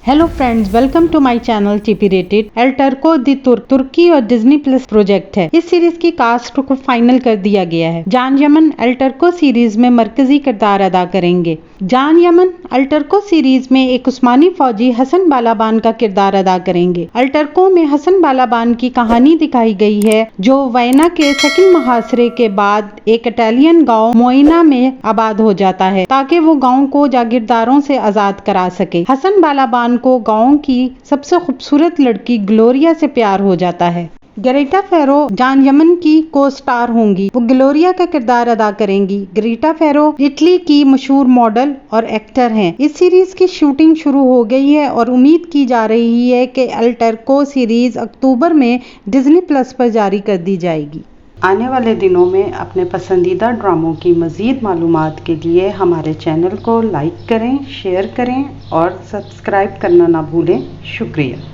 Hello friends, welcome to my channel TP rated. एल टर्को दी तुर्की और डिज्नी प्लस प्रोजेक्ट है। इस सीरीज की कास्ट को फाइनल कर दिया गया है। जान यमन एल टर्को सीरीज में मरकजी किरदार अदा करेंगे। जान यमन एल टर्को सीरीज में एक उस्मानी फौजी हसन बालाबान का किरदार अदा करेंगे। एल टर्को में हसन बालाबान की कहानी दिखाई गई है, जो वयना के सेकंड मुहासरे के बाद एक इटालियन गांव मोइना में आबाद हो जाता है ताकि वो गांव को जागीरदारों से आजाद करा सके। हसन बालाबान को गांव की सबसे खूबसूरत लड़की ग्लोरिया से प्यार हो जाता है। ग्रेटा फेरो जान यमन की को स्टार होंगी। वो ग्लोरिया का किरदार अदा करेंगी। ग्रेटा फेरो इटली की मशहूर मॉडल और एक्टर हैं। इस सीरीज की शूटिंग शुरू हो गई है और उम्मीद की जा रही है कि एल टर्को सीरीज अक्टूबर में डिज्नी प्लस पर जारी कर दी जाएगी। आने वाले दिनों में अपने पसंदीदा ड्रामों की मज़ीद मालूमात के लिए हमारे चैनल को लाइक करें, शेयर करें और सब्सक्राइब करना ना भूलें। शुक्रिया।